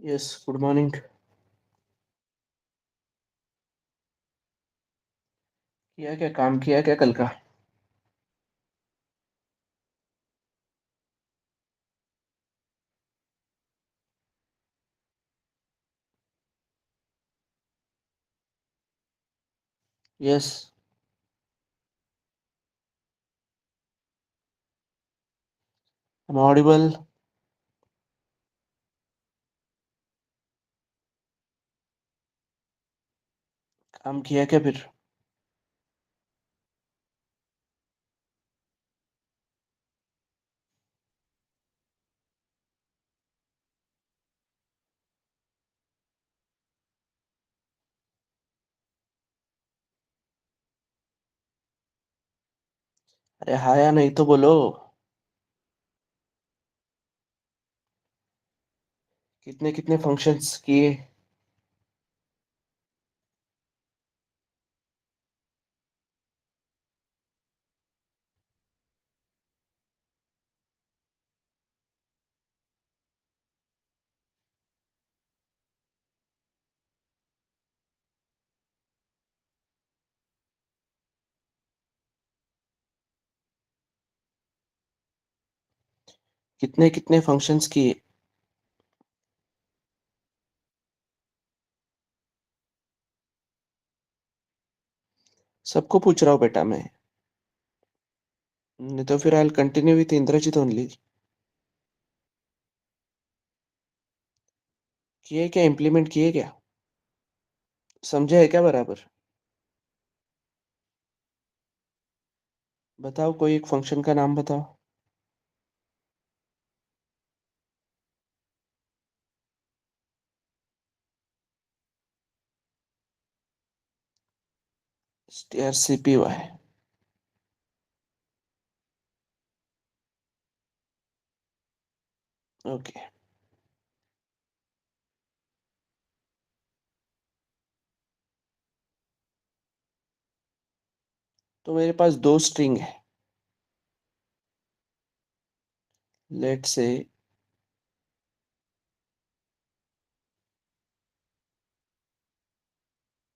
Yes, good morning. किया क्या, काम किया क्या कल का? यस। Am audible? काम किया क्या फिर? अरे हाँ या नहीं तो बोलो। कितने कितने फंक्शंस किए? कितने कितने फंक्शंस किए? सबको पूछ रहा हूँ बेटा मैं। नहीं तो फिर I continue with Indrajit only. किए क्या, इम्प्लीमेंट किए क्या? समझे है क्या बराबर? बताओ, कोई एक फंक्शन का नाम बताओ। strcpy। ओके। तो मेरे पास दो स्ट्रिंग है। लेट से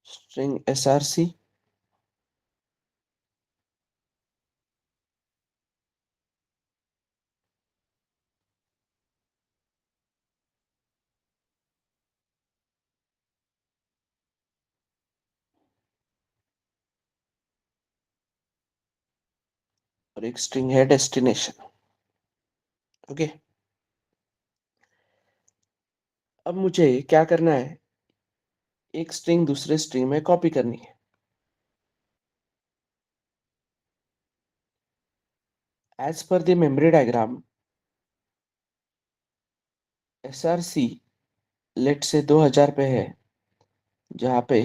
स्ट्रिंग src और एक स्ट्रिंग है डेस्टिनेशन। ओके। अब मुझे क्या करना है? एक स्ट्रिंग दूसरे स्ट्रिंग में कॉपी करनी है। As per the memory diagram, SRC let से 2000 पे है, जहाँ पे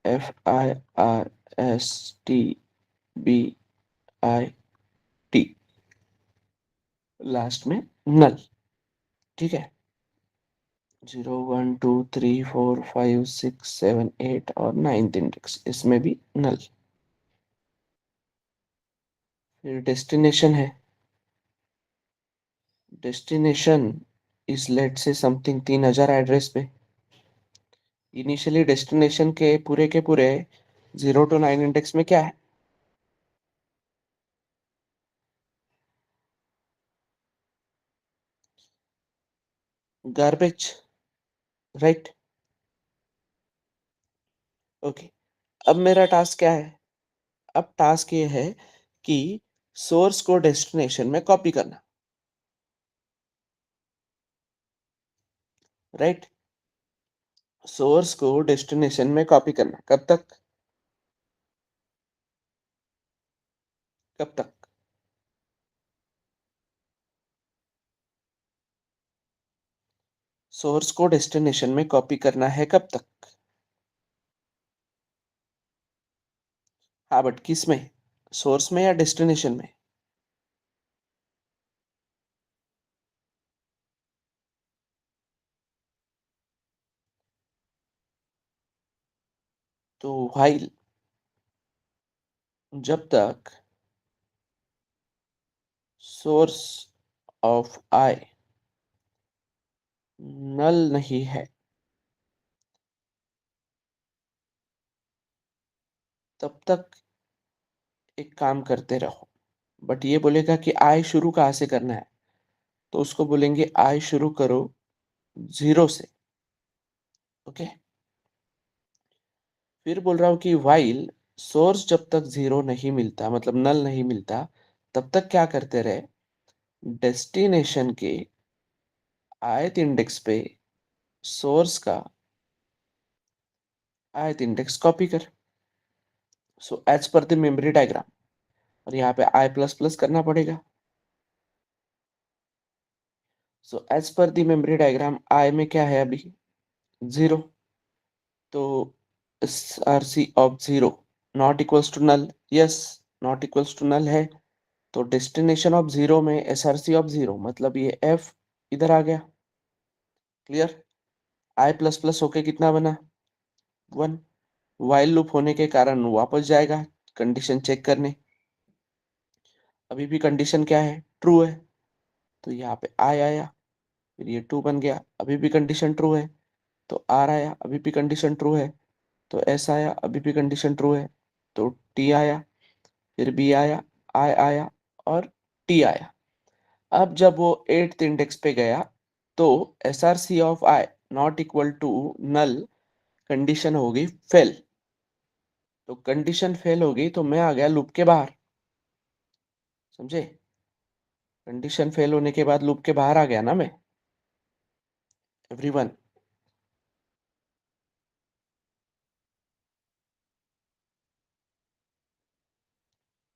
FIRSTBIT लास्ट में नल। ठीक है। 0 1 2 3 4 5 6 7 8 और 9th इंडेक्स, इसमें भी नल। फिर डेस्टिनेशन है। डेस्टिनेशन इस लेट से समथिंग 3000 एड्रेस पे। इनिशियली डेस्टिनेशन के पूरे 0 to 9 इंडेक्स में क्या है? गार्बेज। राइट। ओके। अब मेरा टास्क क्या है? अब टास्क ये है कि सोर्स को डेस्टिनेशन में कॉपी करना। राइट। सोर्स को डेस्टिनेशन में कॉपी करना कब तक? कब तक? सोर्स को डेस्टिनेशन में कॉपी करना है कब तक? हाँ, बट किस में? सोर्स में या डेस्टिनेशन में? तो व्हाइल, जब तक सोर्स ऑफ आई नल नहीं है, तब तक एक काम करते रहो। बट ये बोलेगा कि आई शुरू कहाँ से करना है, तो उसको बोलेंगे आई शुरू करो 0 से। ओके। फिर बोल रहा हूँ कि वाइल सोर्स जब तक 0 नहीं मिलता, मतलब नल नहीं मिलता, तब तक क्या करते रहे, डेस्टिनेशन के ith इंडेक्स पे सोर्स का ith इंडेक्स कॉपी कर। So as per the memory diagram, और यहाँ पे आई प्लस प्लस करना पड़ेगा। So as per the memory diagram i में क्या है अभी, 0। तो SRC of 0 not equals to null, yes, not equals to null है। तो डेस्टिनेशन ऑफ 0 में SRC ऑफ 0 मतलब ये F इधर आ गया। क्लियर। आई प्लस प्लस होके कितना बना, 1। वाइल लूप होने के कारण वापस जाएगा कंडीशन चेक करने। अभी भी कंडीशन क्या है, ट्रू है, तो यहाँ पे आई आया, फिर ये 2 बन गया, अभी भी कंडीशन ट्रू है, तो आर आया, अभी भी कंडीशन ट्रू है, तो एस आया, अभी भी कंडीशन ट्रू है, तो टी आया, फिर बी आया, आई आया, और टी आया। अब जब वो 8th इंडेक्स पे गया, तो S R C of i not equal to null, condition होगी फेल। तो कंडीशन फेल हो गई, तो मैं आ गया लूप के बाहर। समझे, कंडीशन फेल होने के बाद लूप के बाहर आ गया ना मैं, एवरीवन।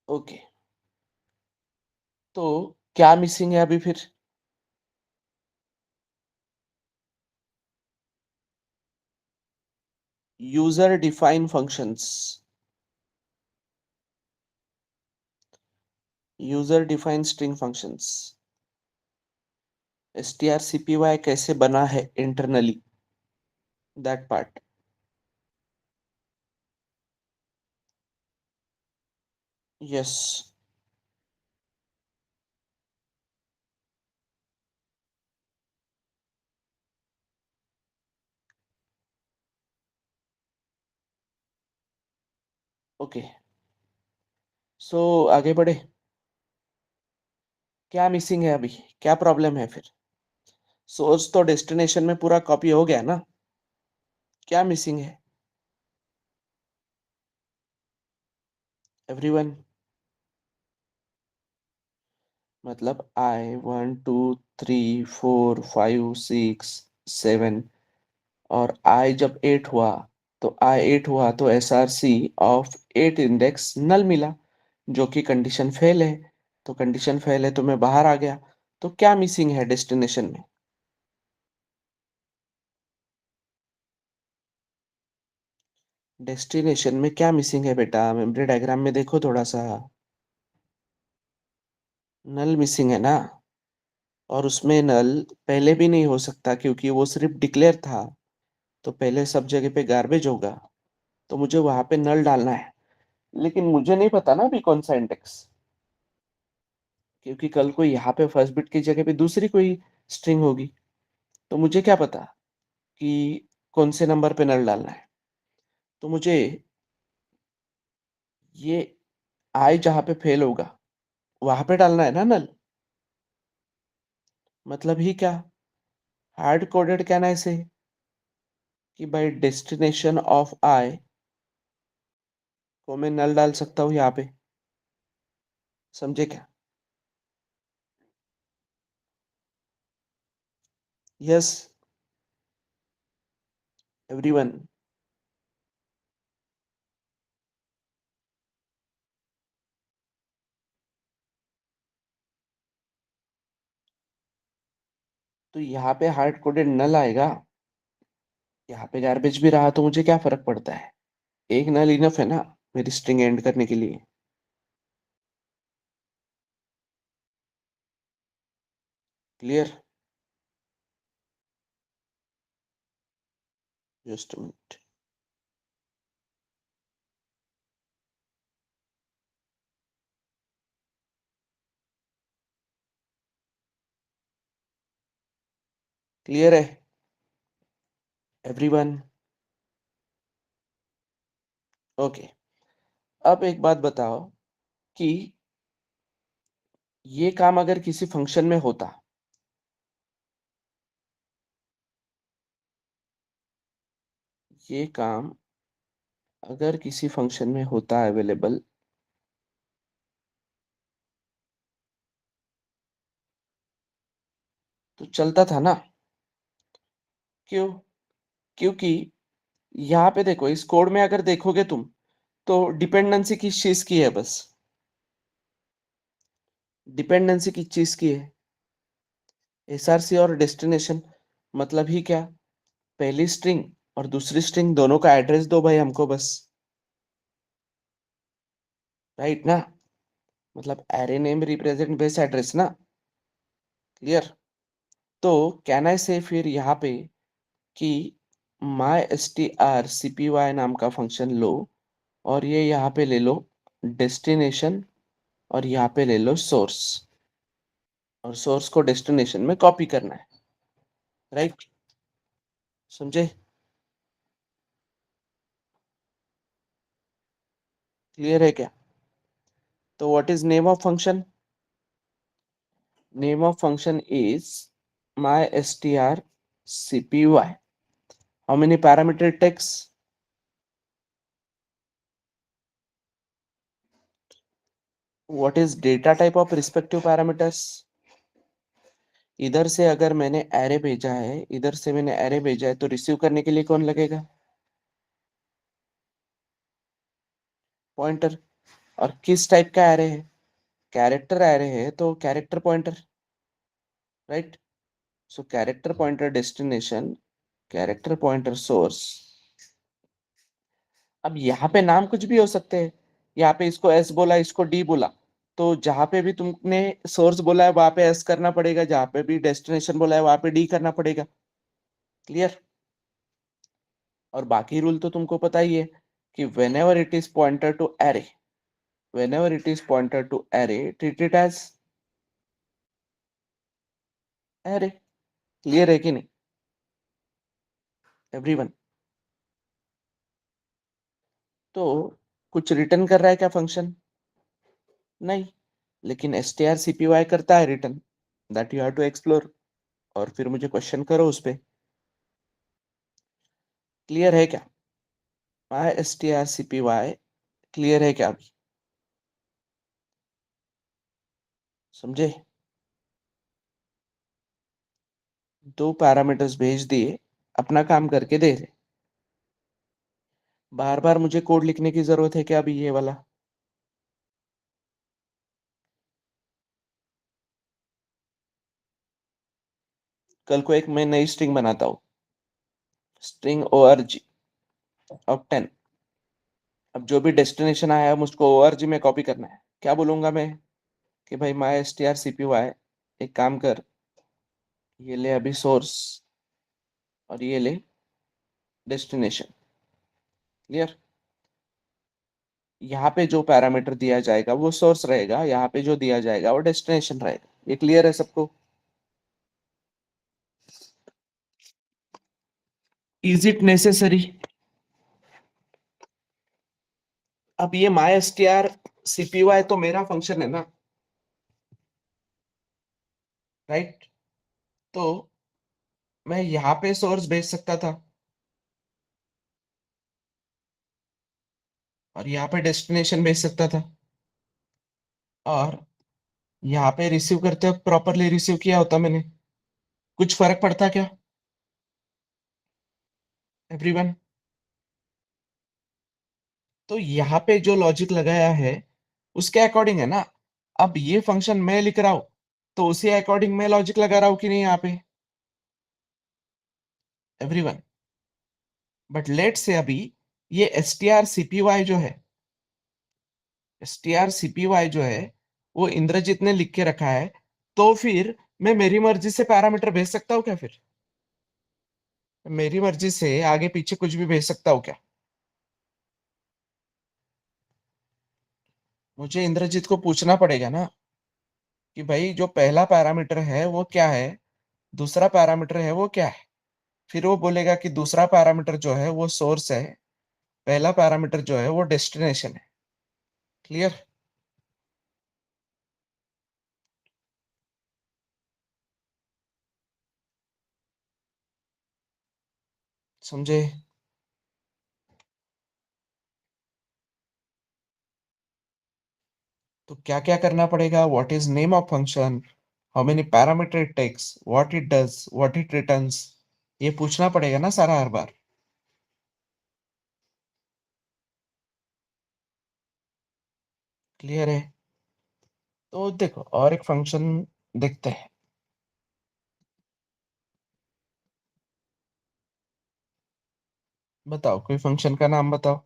ओके। तो क्या मिसिंग है अभी फिर, user define functions. User define string functions, strcpy कैसे बना है internally, that part. Yes. Okay. So आगे बढ़े, क्या मिसिंग है अभी, क्या प्रॉब्लम है फिर। सोर्स तो डेस्टिनेशन में पूरा कॉपी हो गया ना, क्या मिसिंग है एवरीवन। मतलब आई 1 2 3 4 5 6 7, और आई जब 8 हुआ, तो आई 8 हुआ तो S R C of 8 index null मिला, जो कि कंडीशन फेल है। तो कंडीशन फेल है तो मैं बाहर आ गया। तो क्या मिसिंग है डेस्टिनेशन में, डेस्टिनेशन में क्या मिसिंग है बेटा, मेमोरी डायग्राम में देखो थोड़ा सा, नल मिसिंग है ना। और उसमें नल पहले भी नहीं हो सकता, क्योंकि वो सिर्फ डिक्लेयर था, तो पहले सब जगह पे गार्बेज होगा, तो मुझे वहां पे नल डालना है। लेकिन मुझे नहीं पता ना अभी कौन सा इंडेक्स, क्योंकि कल को यहाँ पे फर्स्ट बिट की जगह पे दूसरी कोई स्ट्रिंग होगी, तो मुझे क्या पता कि कौन से नंबर पे नल डालना है। तो मुझे ये आई जहाँ पे फेल होगा वहां पे डालना है ना नल। मतलब ही क्या, हार्ड कोडेड कहना है इसे, कि भाई डेस्टिनेशन ऑफ आई को मैं नल डाल सकता हूँ यहाँ पे। समझे क्या। Yes everyone. तो यहाँ पे हार्ड कोडेड नल आएगा, यहाँ पे गार्बेज भी रहा तो मुझे क्या फर्क पड़ता है, एक नल इनफ है ना मेरी स्ट्रिंग एंड करने के लिए। क्लियर। Just minute. क्लियर है एवरीवन? ओके, अब एक बात बताओ कि ये काम अगर किसी फंक्शन में होता, ये काम अगर किसी फंक्शन में होता अवेलेबल, तो चलता था ना? क्यों? क्योंकि यहाँ पे देखो, इस कोड में अगर देखोगे तुम, तो डिपेंडेंसी किस चीज की है? बस डिपेंडेंसी किस चीज की है? एसआरसी और डेस्टिनेशन। मतलब ही क्या? पहली स्ट्रिंग और दूसरी स्ट्रिंग दोनों का एड्रेस दो भाई हमको बस। राइट ना? मतलब array name represent base address ना। क्लियर? तो कैन आई से फिर यहाँ पे कि my S T R C P Y नाम का फंक्शन लो, और ये यहाँ पे ले लो डेस्टिनेशन, और यहाँ पे ले लो सोर्स, और सोर्स को डेस्टिनेशन में कॉपी करना है। राइट? समझे? क्लियर है क्या? तो what is name of function? Name of function is my str cpy. How many parameter it takes? What is data type of respective parameters? इधर से अगर मैंने एरे भेजा है, इधर से मैंने एरे भेजा है, तो रिसीव करने के लिए कौन लगेगा? पॉइंटर। और किस टाइप का एरे है? कैरेक्टर एरे है, तो character pointer. Right? So character pointer destination, character pointer source. अब यहाँ पे नाम कुछ भी हो सकते हैं। यहाँ पे इसको एस बोला, इसको डी बोला, तो जहां पे भी तुमने सोर्स बोला है वहां पे एस करना पड़ेगा, जहां पे भी डेस्टिनेशन बोला है वहां पे डी करना पड़ेगा। क्लियर? और बाकी रूल तो तुमको पता ही है कि whenever it is pointer to array, whenever it is pointer to array, treat it as array. Clear है कि नहीं एवरीवन? तो कुछ रिटर्न कर रहा है क्या फंक्शन? नहीं, लेकिन strcpy करता है return. That you have to explore, और फिर मुझे क्वेश्चन करो उस पे। क्लियर है क्या? माई strcpy क्लियर है क्या अभी? समझे? दो पैरामीटर्स भेज दिए, अपना काम करके दे रहे। बार बार मुझे कोड लिखने की जरूरत है क्या अभी ये वाला? कल को एक मैं नई स्ट्रिंग बनाता हूँ, स्ट्रिंग org ऑफ 10। अब जो भी डेस्टिनेशन आया है मुझको org में कॉपी करना है। क्या बोलूंगा मैं? कि भाई my S T R C P Y, एक काम कर, ये ले अभी सोर्स, और ये ले डेस्टिनेशन। क्लियर? यहाँ पे जो पैरामीटर दिया जाएगा वो सोर्स रहेगा, यहाँ पे जो दिया जाएगा वो डेस्टिनेशन रहेगा। ये क्लियर है सबको? Is it necessary? अब ये my S T R C P Y तो मेरा फंक्शन है ना। राइट? तो मैं यहाँ पे सोर्स भेज सकता था, और यहाँ पे डेस्टिनेशन भेज सकता था, और यहाँ पे रिसीव करते वक्त प्रॉपरली रिसीव किया होता मैंने। कुछ फर्क पड़ता क्या एवरीवन? तो यहाँ पे जो लॉजिक लगाया है उसके अकॉर्डिंग है ना। अब ये फंक्शन मैं लिख रहा हूं, तो उसी अकॉर्डिंग मैं लॉजिक लगा रहा हूं कि नहीं यहाँ पे एवरीवन? बट लेट से अभी ये S T R C P Y जो है, S T R C P Y जो है, वो इंद्रजीत ने लिख के रखा है, तो फिर मैं मेरी मर्जी से पैरामीटर भेज सकता हूँ क्या फिर? मेरी मर्जी से आगे पीछे कुछ भी भेज सकता हूँ क्या? मुझे इंद्रजीत को पूछना पड़ेगा ना कि भाई जो पहला पैरामीटर है वो क्या है, दूसरा पैरामीटर है वो क्या है? फिर वो बोलेगा कि दूसरा पैरामीटर जो है वो सोर्स है, पहला पैरामीटर जो है वो डेस्टिनेशन है। क्लियर? समझे? तो क्या क्या करना पड़ेगा? What is name of function, how many parameter it takes, what it does, what it returns, ये पूछना पड़ेगा ना सारा हर बार। क्लियर है? तो देखो और एक फंक्शन देखते हैं। बताओ कोई फंक्शन का नाम बताओ।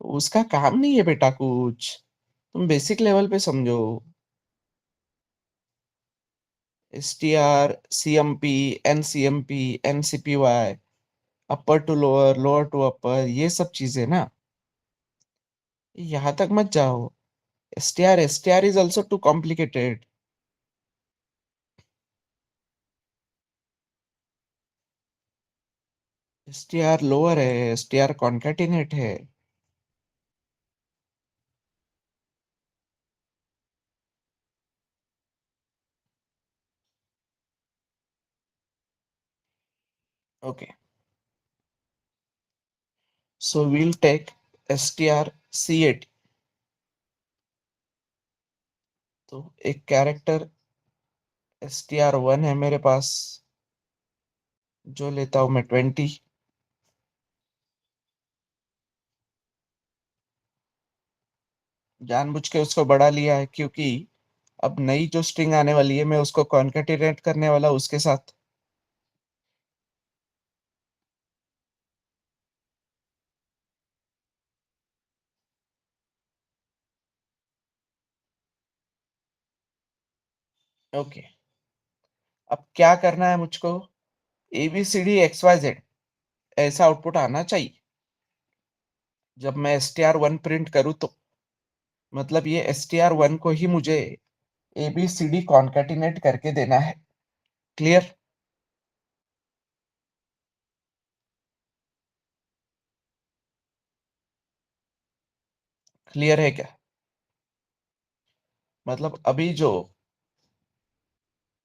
उसका काम नहीं है बेटा कुछ, तुम बेसिक लेवल पे समझो। S T R, C M P, N C M P, N C P Y, upper to lower, lower to upper, ये सब चीजें ना। यहाँ तक मत जाओ। S T R is also too complicated. S T R lower है, S T R concatenate है। Okay, so we'll take S T R C A T. तो एक character S T R one है मेरे पास, जो लेता हूं मैं 20। जानबूझ के उसको बढ़ा लिया है क्योंकि अब नई जो स्ट्रिंग आने वाली है मैं उसको कॉन्केटिनेट करने वाला हूं उसके साथ। ओके, अब क्या करना है मुझको? A B C D X Y Z ऐसा आउटपुट आना चाहिए जब मैं S T R one print करूँ तो। मतलब ये एस टी आर वन को ही मुझे A B C D concatenate करके देना है। क्लियर? क्लियर है क्या? मतलब अभी जो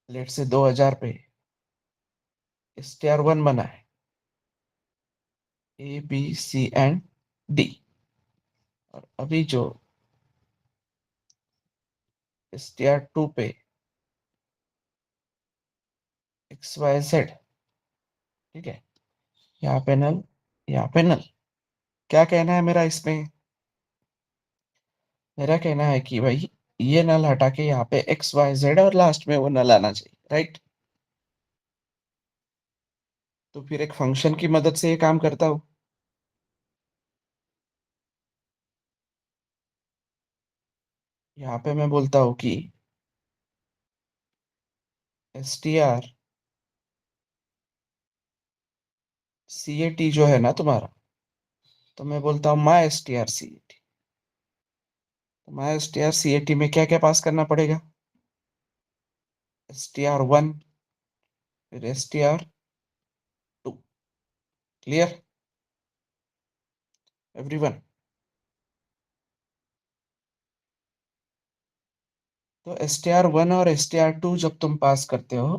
लेट से 2000 पे एस टी आर वन बना है, A B C and D, और अभी जो एस टी आर टू पे एक्स वाई जेड। ठीक है, यहाँ पे नल, यहाँ पे नल। क्या कहना है मेरा इसमें? मेरा कहना है कि भाई ये नल हटा के यहाँ पे एक्स वाई जेड और लास्ट में वो नल आना चाहिए, राइट? तो फिर एक फंक्शन की मदद से ये काम करता हूँ। यहाँ पे मैं बोलता हूँ कि S T R C A T जो है ना तुम्हारा, तो मैं बोलता हूँ my S T R C A T. तो my S T R C A T में क्या क्या पास करना पड़ेगा? एस टी आर वन, फिर S T R two. Clear everyone? तो एस टी आर वन और एस टी आर टू जब तुम पास करते हो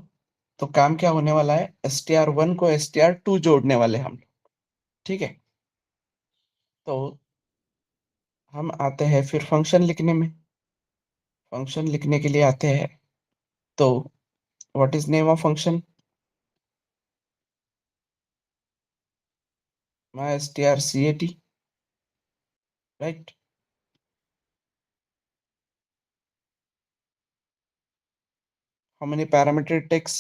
तो काम क्या होने वाला है? एस टी आर वन को एस टी आर टू जोड़ने वाले हम लोग। ठीक है, तो हम आते हैं फिर फंक्शन लिखने में। फंक्शन लिखने के लिए आते हैं, तो what is name of function? My S T R C A T, right? How many parameter takes?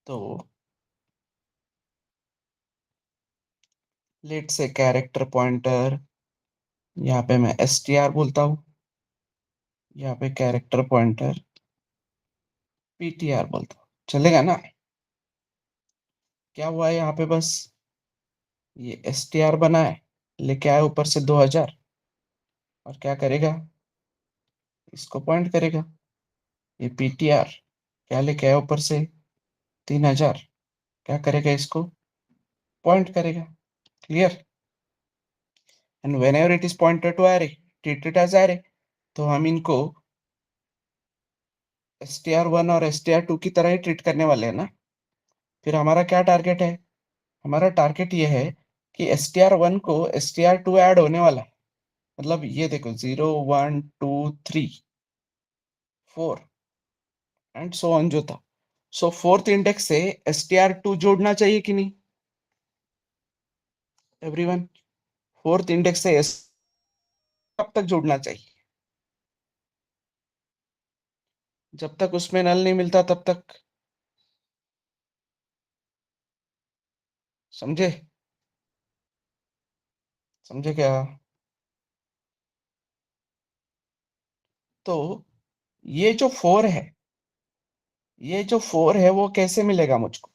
तो लेट से कैरेक्टर पॉइंटर, यहाँ पे मैं str बोलता हूँ, यहाँ पे कैरेक्टर पॉइंटर ptr बोलता हूँ, चलेगा ना? क्या हुआ है यहाँ पे? बस ये str बना है, लेके आया ऊपर से 2000, और क्या करेगा? इसको पॉइंट करेगा। ये ptr क्या लेके आया ऊपर से? 3000, क्या करेगा? इसको पॉइंट करेगा। Clear? And whenever it is pointed to array, treat it as array। तो हम इनको str1 और str2 की तरह ही ट्रीट करने वाले हैं ना। फिर हमारा क्या टारगेट है? हमारा टारगेट ये है कि str1 को str2 ऐड होने वाला है। मतलब ये देखो, 0 1 2 3 4 एंड सो ऑन जो था। सो फोर्थ इंडेक्स से str2 जोड़ना चाहिए कि नहीं एवरीवन? फोर्थ इंडेक्स से कब तक जोड़ना चाहिए? जब तक उसमें नल नहीं मिलता तब तक। समझे? समझे क्या? तो ये जो 4 है, ये जो 4 है वो कैसे मिलेगा मुझको?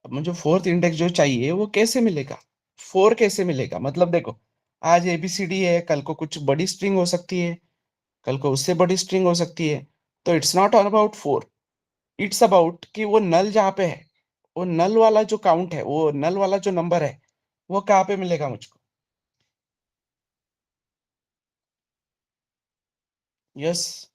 अब मुझे फोर्थ इंडेक्स जो चाहिए वो कैसे मिलेगा? 4 कैसे मिलेगा? मतलब देखो, आज एबीसीडी है, कल को कुछ बड़ी स्ट्रिंग हो सकती है, कल को उससे बड़ी स्ट्रिंग हो सकती है। तो it's not all about 4, it's about कि वो नल जहाँ पे है, वो नल वाला जो काउंट है, वो नल वाला जो नंबर है, वो कहाँ पे मिलेगा मुझको? यस।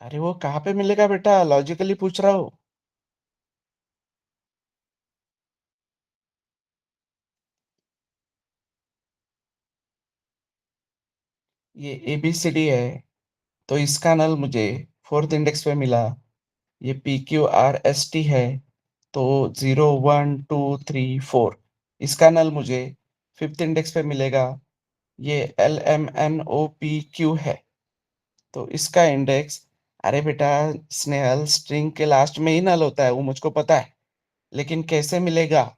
अरे वो कहाँ पे मिलेगा बेटा? लॉजिकली पूछ रहा हूँ। ये एबीसीडी है, तो इसका नल मुझे फोर्थ इंडेक्स पे मिला। ये P Q R S T है, तो 0 1 2 3 4, इसका नल मुझे फिफ्थ इंडेक्स पे मिलेगा। ये L M N O P Q है, तो इसका इंडेक्स। अरे बेटा, स्नेहल, स्ट्रिंग के लास्ट में ही नल होता है, वो मुझको पता है, लेकिन कैसे मिलेगा?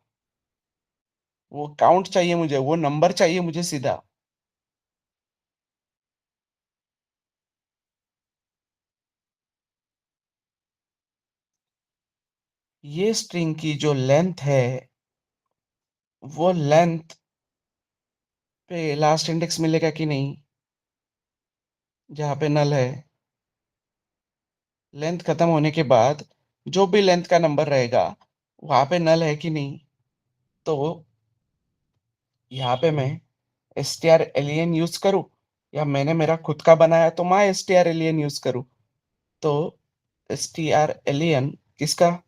वो काउंट चाहिए मुझे, वो नंबर चाहिए मुझे सीधा। ये स्ट्रिंग की जो लेंथ है, वो लेंथ पे लास्ट इंडेक्स मिलेगा कि नहीं, जहाँ पे नल है? लेंथ खत्म होने के बाद जो भी लेंथ का नंबर रहेगा, वहां पे नल है कि नहीं? तो यहाँ पे मैं str यूज करूँ, या मैंने मेरा खुद का बनाया तो मैं str यूज करूँ? तो str किसका?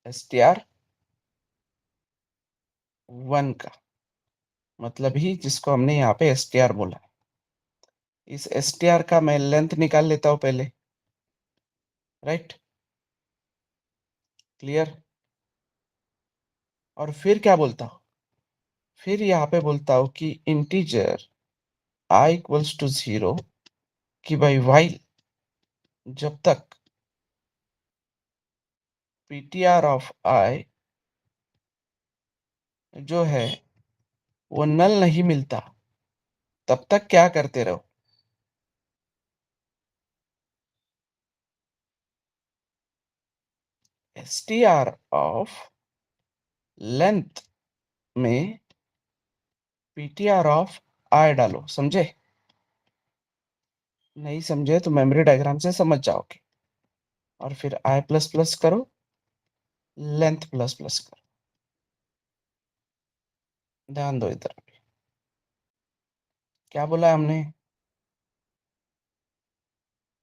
str1 का, मतलब ही जिसको हमने यहाँ पे str बोला। इस str का मैं लेंथ निकाल लेता हूँ पहले। राइट? क्लियर? और फिर क्या बोलता हूँ? फिर यहाँ पे बोलता हूँ कि इंटीजर i इक्वल्स टू 0, कि भाई while, जब तक ptr ऑफ i जो है वो नल नहीं मिलता, तब तक क्या करते रहो? str ऑफ लेंथ में ptr ऑफ i डालो। समझे? नहीं समझे तो मेमोरी डायग्राम से समझ जाओगे। और फिर i प्लस प्लस करो, लेंथ प्लस प्लस करो। ध्यान दो इधर। क्या बोला है हमने?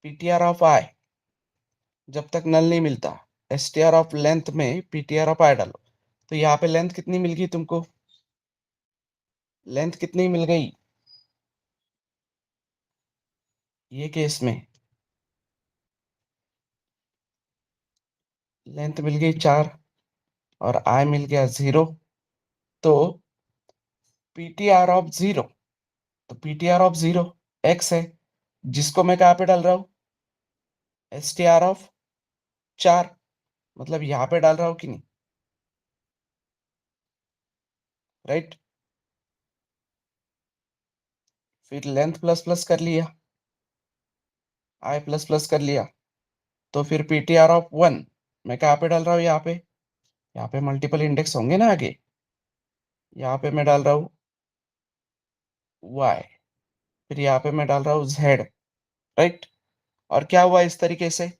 ptr ऑफ i जब तक नल नहीं मिलता, str ऑफ लेंथ में ptr ऑफ i डालो। तो यहाँ पे लेंथ कितनी मिल गई तुमको? लेंथ कितनी मिल गई ये केस में? लेंथ मिल गई 4, और i मिल गया 0। तो पीटीआर ऑफ जीरो, तो पीटीआर ऑफ जीरो एक्स है, जिसको मैं कहाँ पे डाल रहा हूँ, एस टी आर ऑफ 4, मतलब यहाँ पे डाल रहा हूँ कि नहीं, राइट। फिर लेंथ प्लस प्लस कर लिया, आई प्लस प्लस कर लिया, तो फिर पीटीआर ऑफ 1 मैं कहाँ पे डाल रहा हूँ, यहाँ पे मल्टीपल इंडेक्स होंगे ना आगे, यहाँ पे मैं डाल रहा हूँ y, फिर यहाँ पे मैं डाल रहा हूँ z, राइट। और क्या हुआ इस तरीके से,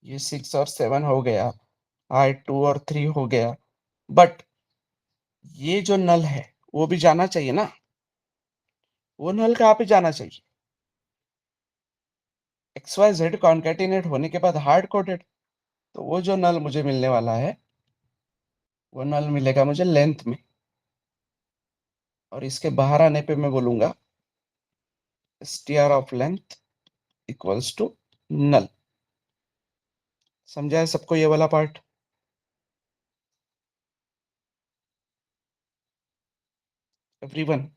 ये 6 और 7 हो गया, आई 2 और 3 हो गया, बट ये जो नल है वो भी जाना चाहिए ना, वो नल कहाँ पे जाना चाहिए, एक्स वाई जेड कॉन्केटिनेट होने के बाद हार्ड कोडेड, तो वो जो नल मुझे मिलने वाला है वो नल मिलेगा मुझे लेंथ में, और इसके बाहर आने पे मैं बोलूंगा str of length equals to null. समझा है सबको ये वाला part? Everyone?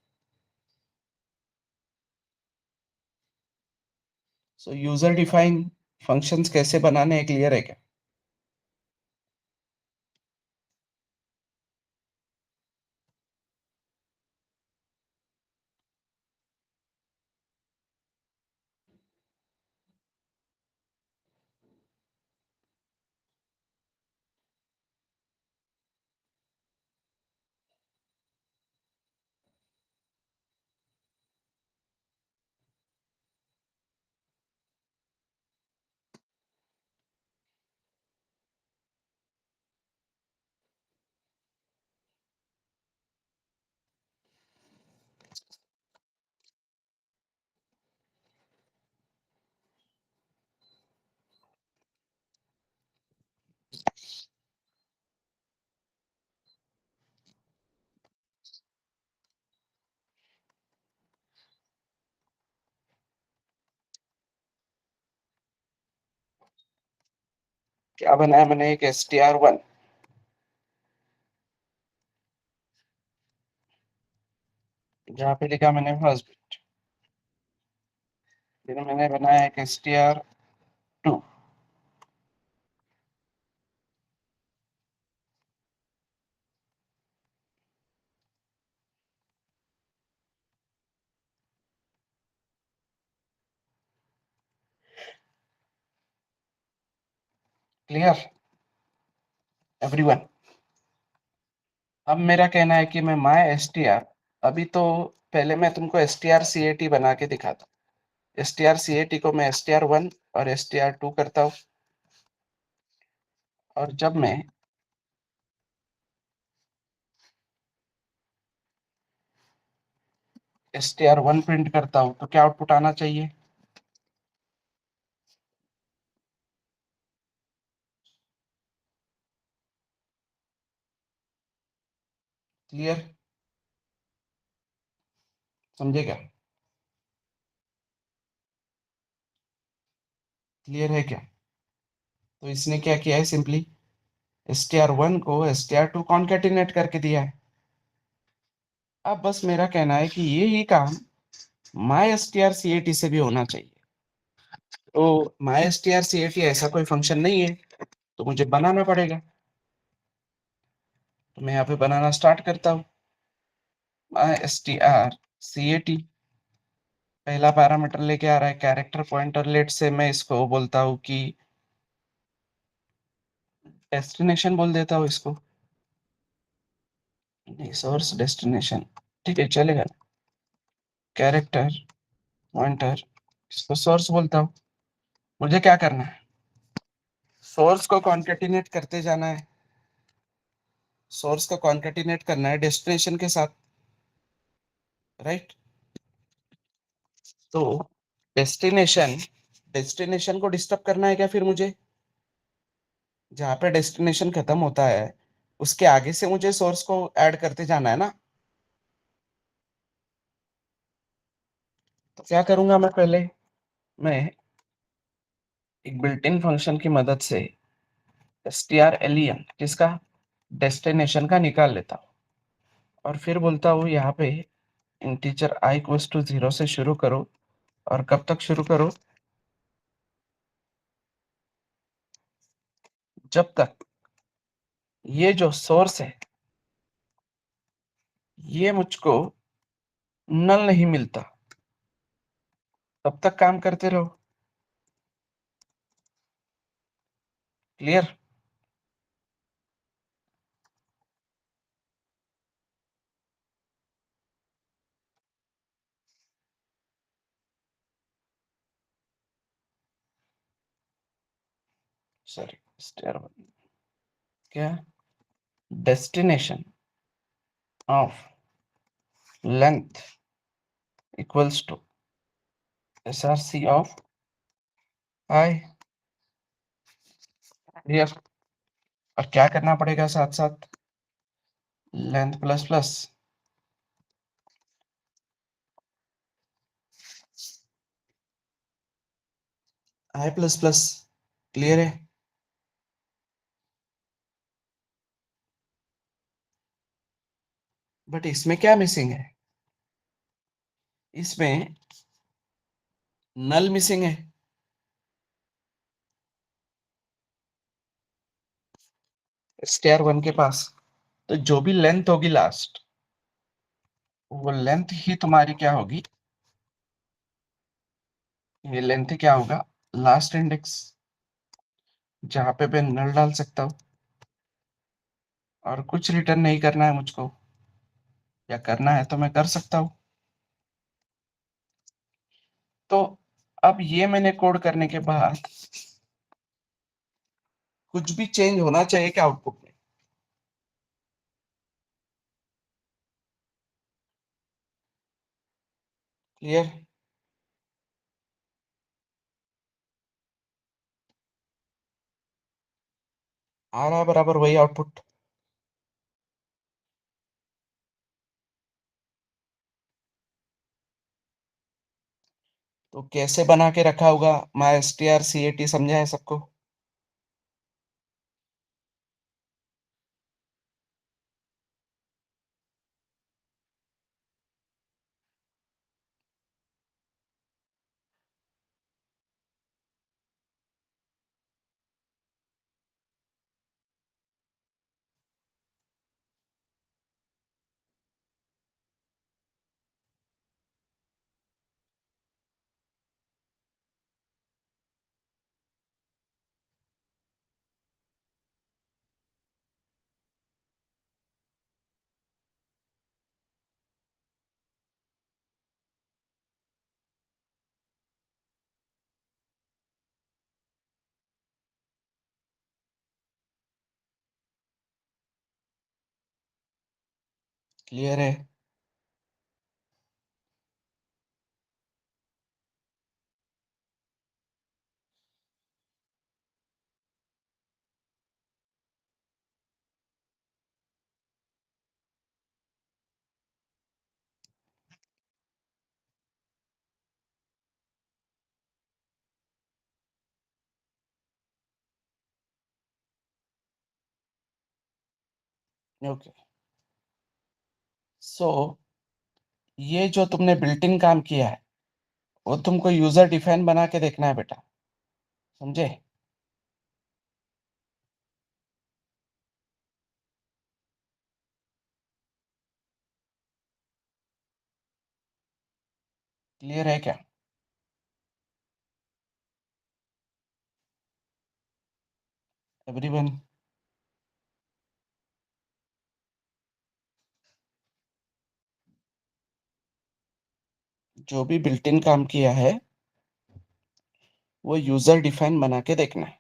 So user define functions कैसे बनाने हैं, क्लियर है क्या? क्या बनाया मैंने, एक str1, जहाँ पे लिखा मैंने फर्स्ट बिट, फिर मैंने बनाया एक str2, क्लियर एवरीवन? अब मेरा कहना है कि मैं माई एस टी आर, अभी तो पहले मैं तुमको S T R C A T बना के दिखाता हूँ। S T R C A T को मैं एस टी आर वन और एस टी आर टू करता हूँ, और जब मैं S T R one print करता हूँ तो क्या आउटपुट आना चाहिए, क्लियर? समझे क्या? क्लियर है क्या? तो इसने क्या किया है, simply S T R one को S T R two concatenate करके दिया है। अब बस मेरा कहना है कि ये ही काम my S T R C A T से भी होना चाहिए। तो my S T R C A T ऐसा कोई फंक्शन नहीं है, तो मुझे बनाना पड़ेगा। तो मैं यहाँ पे बनाना स्टार्ट करता हूँ, my S T R C A T, पहला पैरामीटर लेके आ रहा है कैरेक्टर पॉइंटर, लेट से मैं इसको बोलता हूँ कि डेस्टिनेशन बोल देता हूँ इसको, नहीं सोर्स डेस्टिनेशन, ठीक है चलेगा। कैरेक्टर पॉइंटर, इसको सोर्स बोलता हूँ। मुझे क्या करना है, सोर्स को कॉन्केटिनेट करते जाना है, सोर्स को कॉन्केटिनेट करना है डेस्टिनेशन के साथ, राइट। तो डेस्टिनेशन डेस्टिनेशन को डिस्टर्ब करना है क्या फिर मुझे, जहाँ पे डेस्टिनेशन खत्म होता है उसके आगे से मुझे सोर्स को ऐड करते जाना है ना। तो क्या करूंगा मैं, पहले मैं एक बिल्ट इन फंक्शन की मदद से str len, किसका, डेस्टिनेशन का निकाल लेता हूँ और फिर बोलता हूँ यहाँ पे इंटीजर i इक्वल्स टू 0 से शुरू करो और कब तक शुरू करो, जब तक ये जो सोर्स है ये मुझको नल नहीं मिलता, तब तक काम करते रहो। क्लियर? सॉरी, स्टेयर क्या, destination of length equals to SRC of i. Clear? और क्या करना पड़ेगा साथ साथ, length plus plus i plus plus. Clear है? बट इसमें क्या मिसिंग है, इसमें नल मिसिंग है। स्टेयर वन के पास तो जो भी लेंथ होगी लास्ट, वो लेंथ ही तुम्हारी क्या होगी, ये लेंथ क्या होगा, लास्ट इंडेक्स, जहां पे मैं नल डाल सकता हूँ और कुछ रिटर्न नहीं करना है मुझको, या करना है तो मैं कर सकता हूँ। तो अब ये मैंने कोड करने के बाद कुछ भी चेंज होना चाहिए क्या आउटपुट में? क्लियर? आ रहा है बराबर वही आउटपुट। तो कैसे बना के रखा होगा, माई str cat समझा है सबको? क्लियर है? ओके। सो ये जो तुमने बिल्ट इन काम किया है वो तुमको यूजर डिफाइन बना के देखना है बेटा, समझे? क्लियर है क्या? एवरीवन? जो भी बिल्ट इन काम किया है वो यूजर डिफाइन बना के देखना है।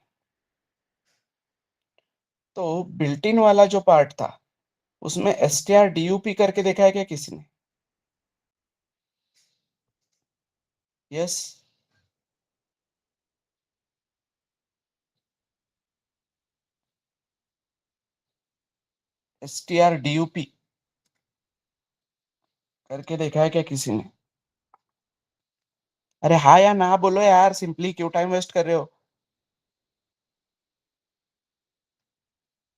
तो बिल्ट इन वाला जो पार्ट था उसमें strdup करके देखा है क्या किसी ने? यस। strdup करके देखा है क्या किसी ने? अरे हाँ या ना बोलो यार, सिंपली क्यों टाइम वेस्ट कर रहे हो?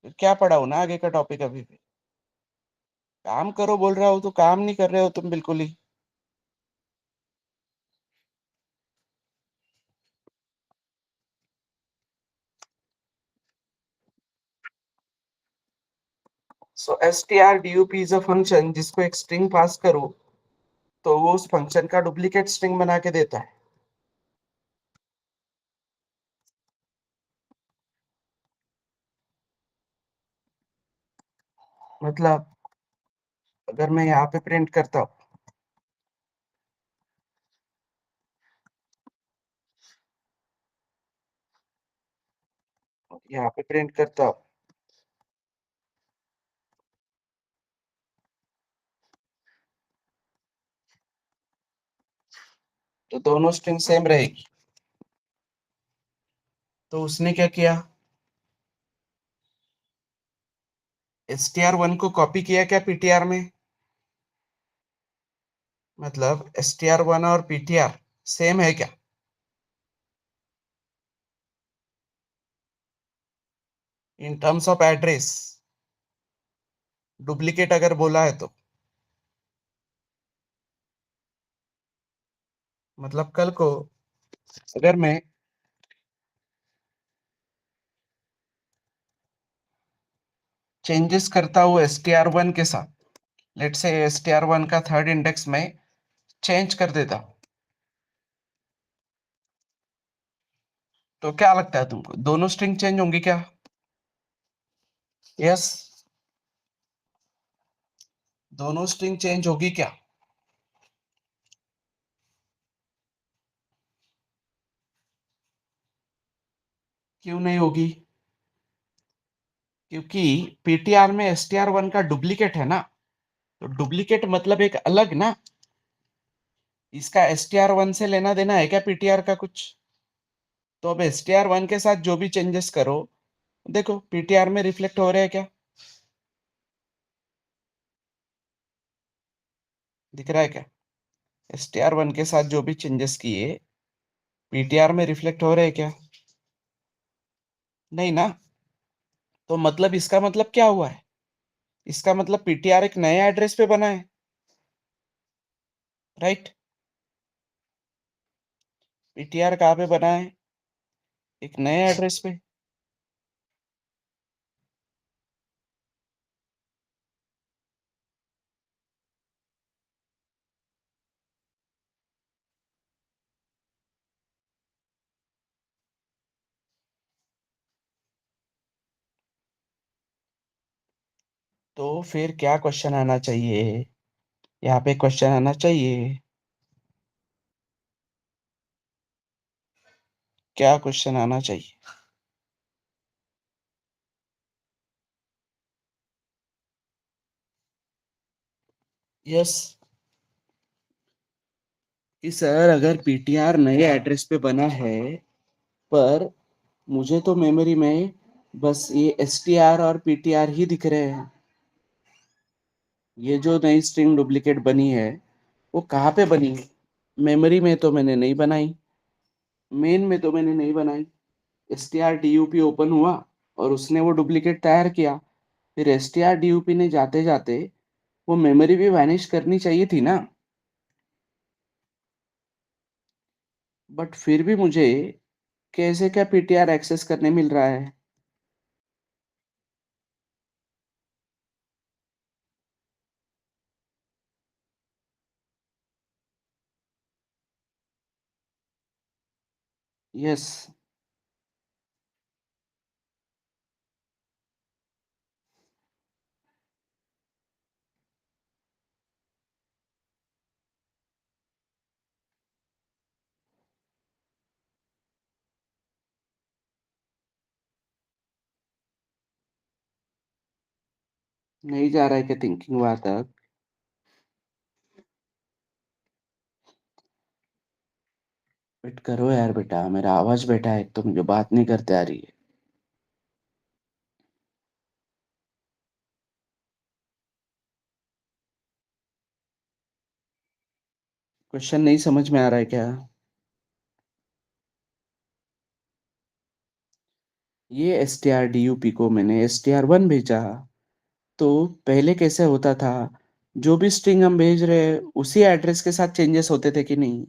फिर क्या पढ़ाऊं ना आगे का टॉपिक अभी भी। काम करो बोल रहा हूँ तो काम नहीं कर रहे हो तुम बिल्कुल ही। सो str dup is a function जिसको एक स्ट्रिंग पास करो तो वो उस फंक्शन का डुप्लीकेट स्ट्रिंग बना के देता है। मतलब अगर मैं यहाँ पे प्रिंट करता हूँ, यहाँ पे प्रिंट करता हूँ, तो दोनों स्ट्रिंग सेम रहेगी। तो उसने क्या किया, str1 को कॉपी किया क्या ptr में। मतलब str1 और ptr सेम है क्या in terms of address. Duplicate अगर बोला है तो मतलब कल को अगर मैं चेंजेस करता हूँ str1 के साथ, लेट से str1 का थर्ड इंडेक्स में चेंज कर देता हूँ, तो क्या लगता है तुमको दोनों स्ट्रिंग चेंज होंगी क्या। यस, दोनों स्ट्रिंग चेंज होगी क्या। क्यों नहीं होगी, क्योंकि ptr में str1 का डुप्लीकेट है ना। तो डुप्लीकेट मतलब एक अलग ना, इसका str1 से लेना देना है क्या ptr का कुछ। तो अब str1 के साथ जो भी चेंजेस करो, देखो ptr में रिफ्लेक्ट हो रहे हैं क्या, दिख रहा है क्या। str1 के साथ जो भी चेंजेस किए ptr में रिफ्लेक्ट हो रहे हैं क्या। नहीं ना। तो मतलब इसका मतलब क्या हुआ है, इसका मतलब ptr एक नए एड्रेस पे बना है, राइट। ptr कहाँ पे बना है, एक नए एड्रेस पे। तो फिर क्या क्वेश्चन आना चाहिए, यहाँ पे क्वेश्चन आना चाहिए, क्या क्वेश्चन आना चाहिए। यस, कि सर अगर पीटीआर नए एड्रेस पे बना है, पर मुझे तो मेमोरी में बस ये एसटीआर और पीटीआर ही दिख रहे हैं, ये जो नई स्ट्रिंग डुप्लीकेट बनी है वो कहाँ पे बनी है। मेमोरी में तो मैंने नहीं बनाई, मेन में तो मैंने नहीं बनाई। str dup ओपन हुआ और उसने वो डुप्लीकेट तैयार किया, फिर str dup ने जाते जाते वो मेमोरी भी वैनिश करनी चाहिए थी ना। बट फिर भी मुझे कैसे क्या पीटीआर एक्सेस करने मिल रहा है। यस, नहीं जा रहा है क्या थिंकिंग वहां तक। वेट करो यार बेटा, मेरा आवाज बेटा है, एक तो मुझे बात नहीं करते आ रही है। क्वेश्चन नहीं समझ में आ रहा है क्या। ये str_dup को मैंने str1 भेजा, तो पहले कैसे होता था, जो भी स्ट्रिंग हम भेज रहे हैं उसी एड्रेस के साथ चेंजेस होते थे कि नहीं?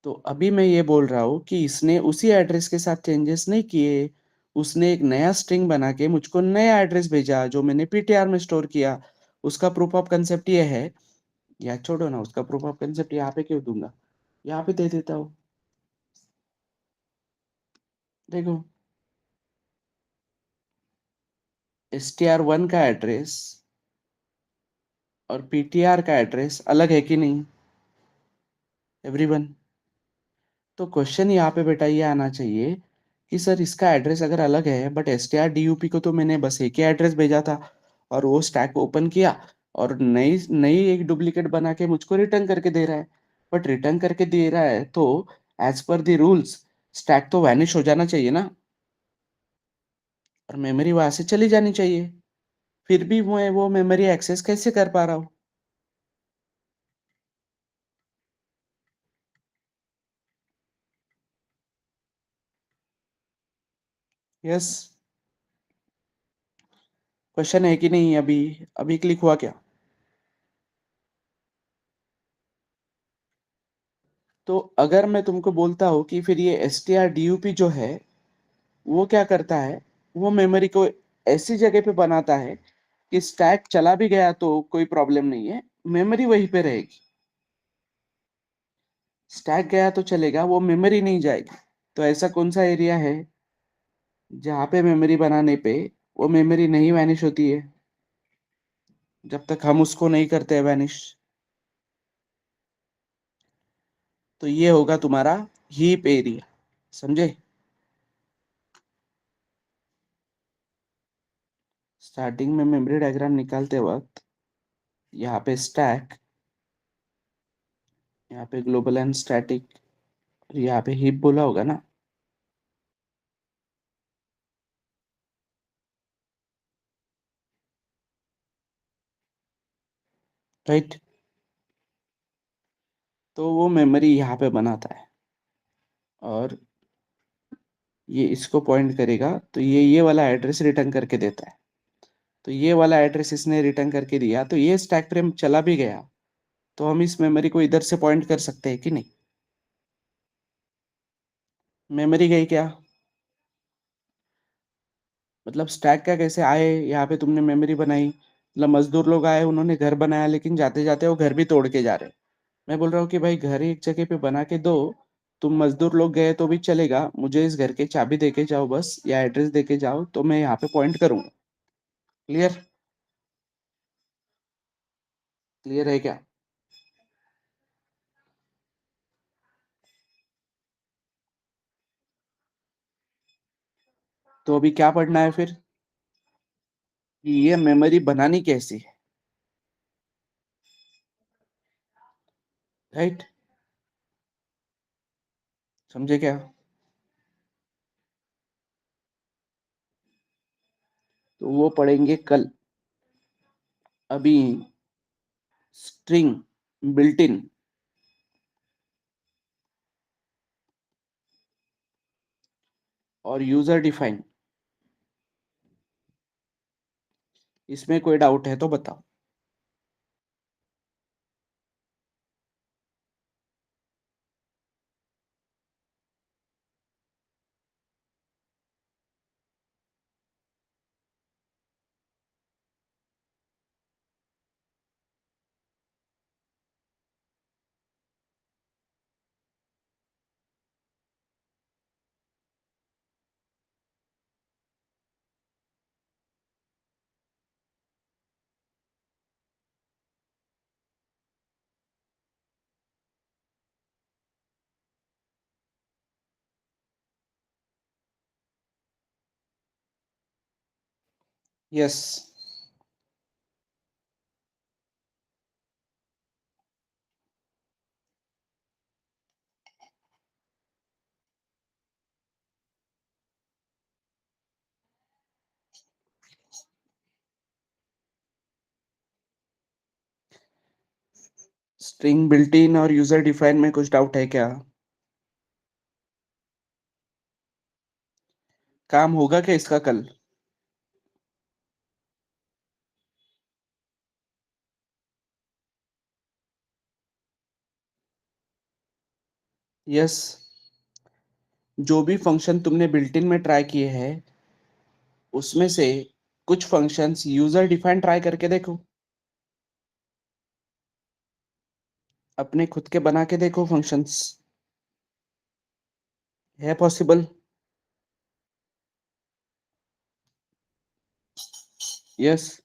तो अभी मैं ये बोल रहा हूँ कि इसने उसी एड्रेस के साथ चेंजेस नहीं किए, उसने एक नया स्ट्रिंग बना के मुझको नया एड्रेस भेजा जो मैंने पीटीआर में स्टोर किया। उसका प्रूफ ऑफ कंसेप्ट ये है, या छोड़ो ना, उसका प्रूफ ऑफ कंसेप्ट यहाँ पे क्यों दूंगा, यहाँ पे दे देता हूँ। देखो, str1 का एड्रेस और पीटीआर का एड्रेस अलग है कि नहीं एवरीवन? तो क्वेश्चन यहाँ पे बेटा ये आना चाहिए कि सर इसका एड्रेस अगर अलग है, बट str_dup को तो मैंने बस एक ही एड्रेस भेजा था और वो स्टैक ओपन किया और नई नई एक डुप्लीकेट बना के मुझको रिटर्न करके दे रहा है। बट रिटर्न करके दे रहा है तो as per the rules stack तो वैनिश हो जाना चाहिए ना, और मेमोरी वहां से चली जानी चाहिए। फिर भी मैं वो मेमोरी एक्सेस कैसे कर पा रहा हूँ? यस, क्वेश्चन है कि नहीं? अभी अभी क्लिक हुआ क्या? तो अगर मैं तुमको बोलता हूँ कि फिर ये str_dup जो है वो क्या करता है, वो मेमोरी को ऐसी जगह पे बनाता है कि स्टैक चला भी गया तो कोई प्रॉब्लम नहीं है, मेमोरी वहीं पे रहेगी। स्टैक गया तो चलेगा, वो मेमोरी नहीं जाएगी। तो ऐसा कौन सा एरिया है जहाँ पे मेमोरी बनाने पे वो मेमोरी नहीं वैनिश होती है जब तक हम उसको नहीं करते वैनिश? तो ये होगा तुम्हारा हीप एरिया, समझे? स्टार्टिंग में मेमोरी डायग्राम निकालते वक्त यहाँ पे स्टैक, यहाँ पे ग्लोबल एंड स्टैटिक, यहाँ पे हीप बोला होगा ना? राइट। तो वो मेमोरी यहाँ पे बनाता है और ये इसको पॉइंट करेगा, तो ये वाला एड्रेस रिटर्न करके देता है। तो ये वाला एड्रेस इसने रिटर्न करके दिया, तो ये स्टैक फ्रेम चला भी गया तो हम इस मेमोरी को इधर से पॉइंट कर सकते हैं कि नहीं? मेमोरी गई क्या? मतलब स्टैक का कैसे आए, यहाँ पे तुमने मेमोरी बनाई, मतलब मजदूर लोग आए, उन्होंने घर बनाया, लेकिन जाते जाते वो घर भी तोड़ के जा रहे हैं। मैं बोल रहा हूँ कि भाई घर एक जगह पे बना के दो, तुम मजदूर लोग गए तो भी चलेगा, मुझे इस घर की चाबी देके जाओ बस, या एड्रेस देके जाओ तो मैं यहाँ पे पॉइंट करूंगा। क्लियर? क्लियर है क्या? तो अभी क्या पढ़ना है फिर, कि ये मेमोरी बनानी कैसी है, राइट? समझे क्या? तो वो पढ़ेंगे कल। अभी स्ट्रिंग बिल्ट इन और यूजर डिफाइन, इसमें कोई डाउट है तो बताओ। यस। स्ट्रिंग बिल्ट इन और यूजर डिफाइन में कुछ डाउट है क्या? काम होगा क्या इसका कल? यस। जो भी फंक्शन तुमने बिल्ट इन में ट्राई किए हैं उसमें से कुछ फंक्शंस यूजर डिफाइन ट्राई करके देखो, अपने खुद के बना के देखो फंक्शंस। है पॉसिबल? यस।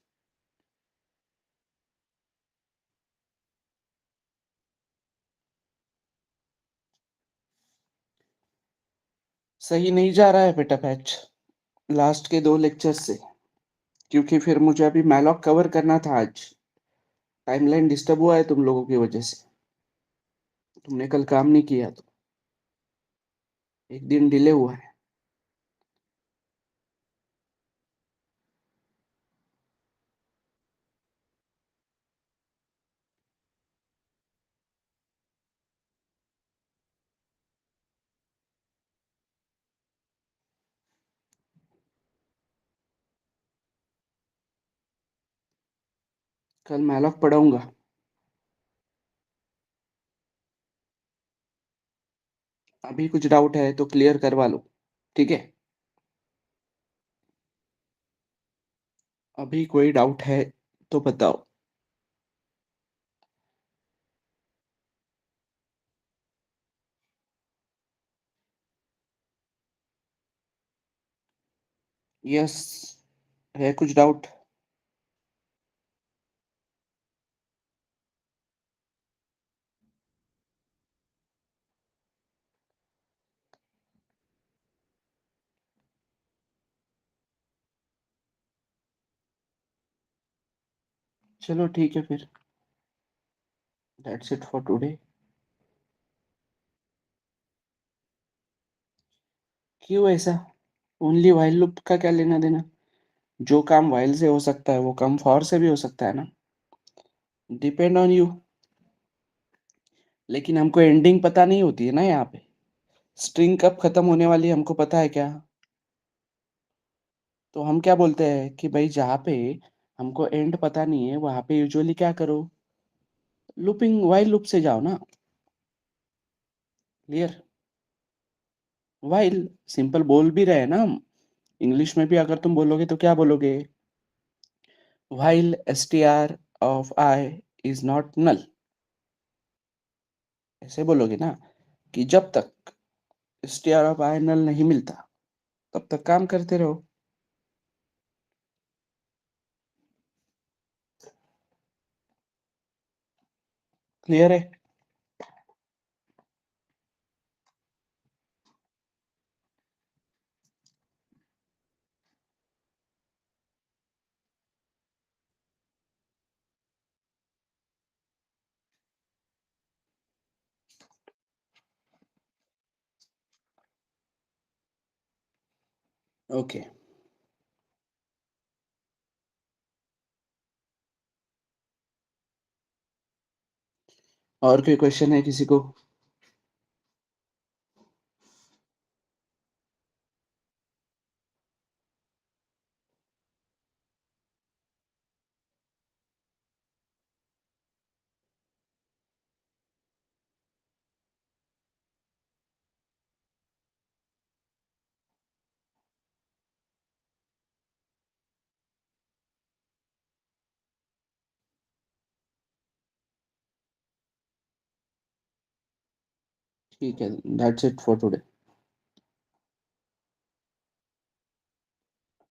सही नहीं जा रहा है बेटा पैच, लास्ट के 2 लेक्चर से, क्योंकि फिर मुझे अभी मैलॉक कवर करना था आज। टाइमलाइन डिस्टर्ब हुआ है तुम लोगों की वजह से, तुमने कल काम नहीं किया तो एक दिन डिले हुआ है। कल मैलॉक पढ़ाऊंगा। अभी कुछ डाउट है तो क्लियर करवा लो, ठीक है? अभी कोई डाउट है तो बताओ। यस। है कुछ डाउट? चलो ठीक है फिर, दैट्स इट फॉर टुडे। क्यों ऐसा? ओनली व्हाइल लूप का क्या लेना देना? जो काम व्हाइल से हो सकता है वो काम फॉर से भी हो सकता है ना। Depend on you. लेकिन हमको एंडिंग पता नहीं होती है ना यहाँ पे। स्ट्रिंग कब खत्म होने वाली है हमको पता है क्या? तो हम क्या बोलते हैं कि भाई जहाँ पे हमको एंड पता नहीं है वहां पे यूजुअली क्या करो, लूपिंग व्हाइल लूप से जाओ ना। क्लियर? व्हाइल सिंपल बोल भी रहे हैं ना हम। इंग्लिश में भी अगर तुम बोलोगे तो क्या बोलोगे? While str of I is not null. ऐसे बोलोगे ना, कि जब तक str ऑफ I नल नहीं मिलता तब तक काम करते रहो। क्लियर है? ओके। और कोई क्वेश्चन है किसी को? ठीक है, दैट्स इट फॉर टुडे।